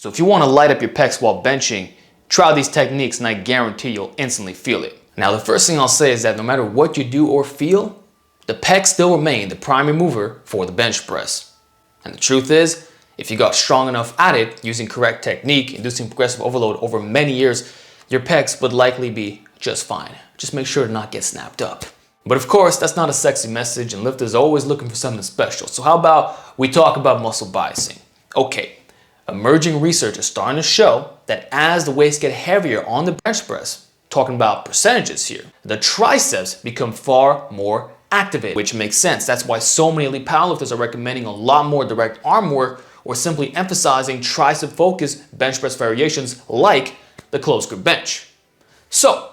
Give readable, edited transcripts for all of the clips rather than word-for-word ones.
So if you want to light up your pecs while benching, try these techniques and I guarantee you'll instantly feel it. Now the first thing I'll say is that no matter what you do or feel, the pecs still remain the primary mover for the bench press. And the truth is, if you got strong enough at it using correct technique, inducing progressive overload over many years, your pecs would likely be just fine. Just make sure to not get snapped up. But of course, that's not a sexy message and lifters are always looking for something special. So how about we talk about muscle biasing? Okay, emerging research is starting to show that as the weights get heavier on the bench press, talking about percentages here, the triceps become far more activated, which makes sense. That's why so many elite powerlifters are recommending a lot more direct arm work or simply emphasizing tricep-focused bench press variations like the closed grip bench. So,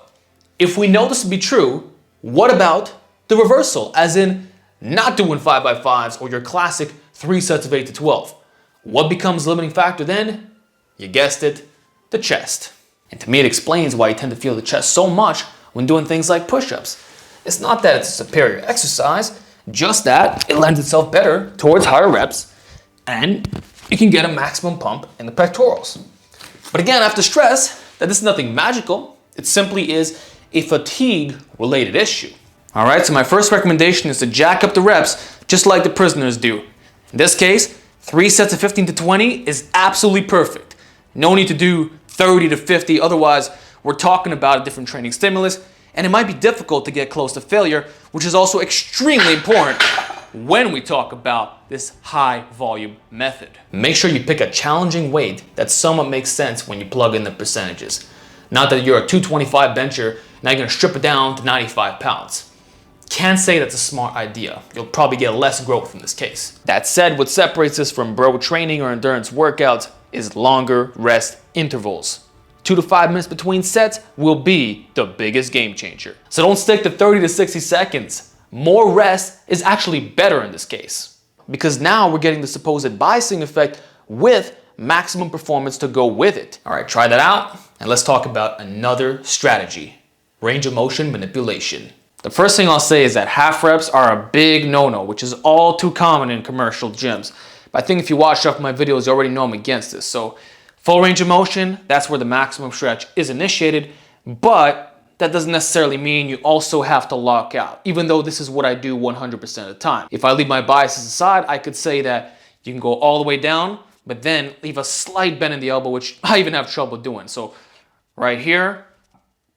if we know this to be true, what about the reversal, as in not doing 5x5s or your classic 3 sets of 8 to 12? What becomes the limiting factor then? You guessed it, the chest. And to me, it explains why you tend to feel the chest so much when doing things like push-ups. It's not that it's a superior exercise, just that it lends itself better towards higher reps and you can get a maximum pump in the pectorals. But again, I have to stress that this is nothing magical. It simply is a fatigue-related issue. All right, so my first recommendation is to jack up the reps just like the prisoners do. In this case, 3 sets of 15 to 20 is absolutely perfect. No need to do 30 to 50, otherwise we're talking about a different training stimulus and it might be difficult to get close to failure, which is also extremely important when we talk about this high volume method. Make sure you pick a challenging weight that somewhat makes sense when you plug in the percentages. Not that you're a 225 bencher, now you're gonna strip it down to 95 pounds. Can't say that's a smart idea. You'll probably get less growth in this case. That said, what separates us from bro training or endurance workouts is longer rest intervals. 2 to 5 minutes between sets will be the biggest game changer. So don't stick to 30 to 60 seconds. More rest is actually better in this case, because now we're getting the supposed biasing effect with maximum performance to go with it. All right, try that out and let's talk about another strategy, range of motion manipulation. The first thing I'll say is that half reps are a big no-no, which is all too common in commercial gyms. But I think if you watched off my videos, you already know I'm against this. So full range of motion, that's where the maximum stretch is initiated, but that doesn't necessarily mean you also have to lock out, even though this is what I do 100% of the time. If I leave my biases aside, I could say that you can go all the way down, but then leave a slight bend in the elbow, which I even have trouble doing. So right here,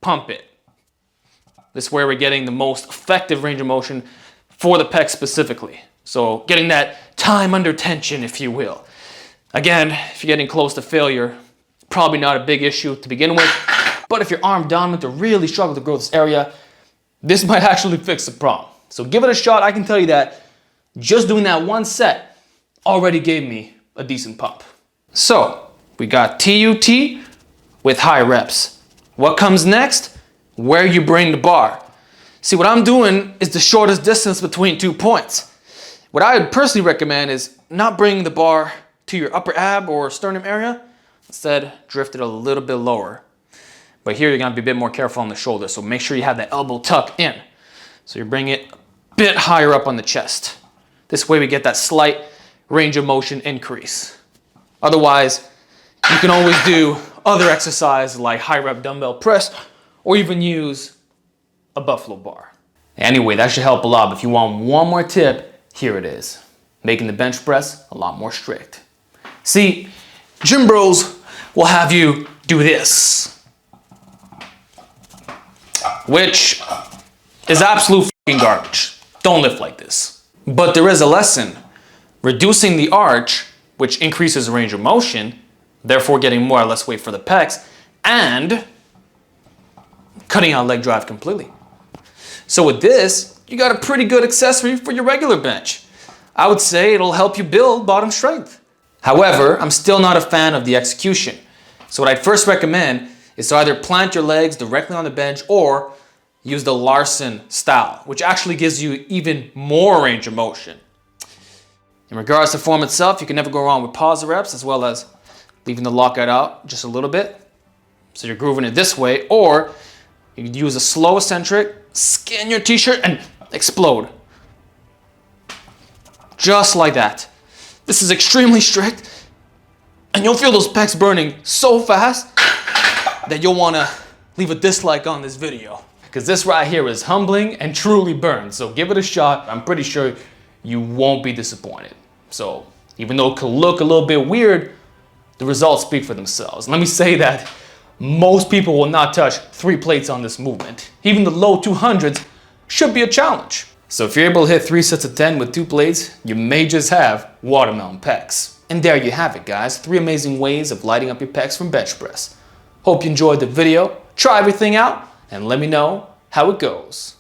pump it. This is where we're getting the most effective range of motion for the pec specifically. So getting that time under tension, if you will. Again, if you're getting close to failure, probably not a big issue to begin with. But if you're arm dominant or really struggle to grow this area, this might actually fix the problem. So give it a shot. I can tell you that just doing that one set already gave me a decent pump. So we got TUT with high reps. What comes next? Where you bring the bar. See, what I'm doing is the shortest distance between 2 points. What I would personally recommend is not bringing the bar to your upper ab or sternum area. Instead, drift it a little bit lower. But here you're gonna be a bit more careful on the shoulder, so make sure you have that elbow tucked in. So you bring it a bit higher up on the chest. This way we get that slight range of motion increase. Otherwise, you can always do other exercises like high rep dumbbell press or even use a buffalo bar. Anyway, that should help a lot. But if you want one more tip, here it is. Making the bench press a lot more strict. See, gym bros will have you do this, which is absolute fucking garbage. Don't lift like this. But there is a lesson. Reducing the arch, which increases range of motion, therefore getting more or less weight for the pecs, and cutting out leg drive completely. So with this, you got a pretty good accessory for your regular bench. I would say it'll help you build bottom strength. However, I'm still not a fan of the execution. So what I'd first recommend is to either plant your legs directly on the bench or use the Larson style, which actually gives you even more range of motion. In regards to form itself, you can never go wrong with pause reps as well as leaving the lockout out just a little bit. So you're grooving it this way, or you can use a slow eccentric, skin your t-shirt and explode. Just like that. This is extremely strict, And you'll feel those pecs burning so fast that you'll want to leave a dislike on this video. Because this right here is humbling and truly burns. So give it a shot. I'm pretty sure you won't be disappointed. So even though it could look a little bit weird, the results speak for themselves. Let me say that most people will not touch 3 plates on this movement. Even the low 200s should be a challenge. So if you're able to hit 3 sets of 10 with 2 plates, you may just have watermelon pecs. And there you have it, guys. 3 amazing ways of lighting up your pecs from bench press. Hope you enjoyed the video. Try everything out and let me know how it goes.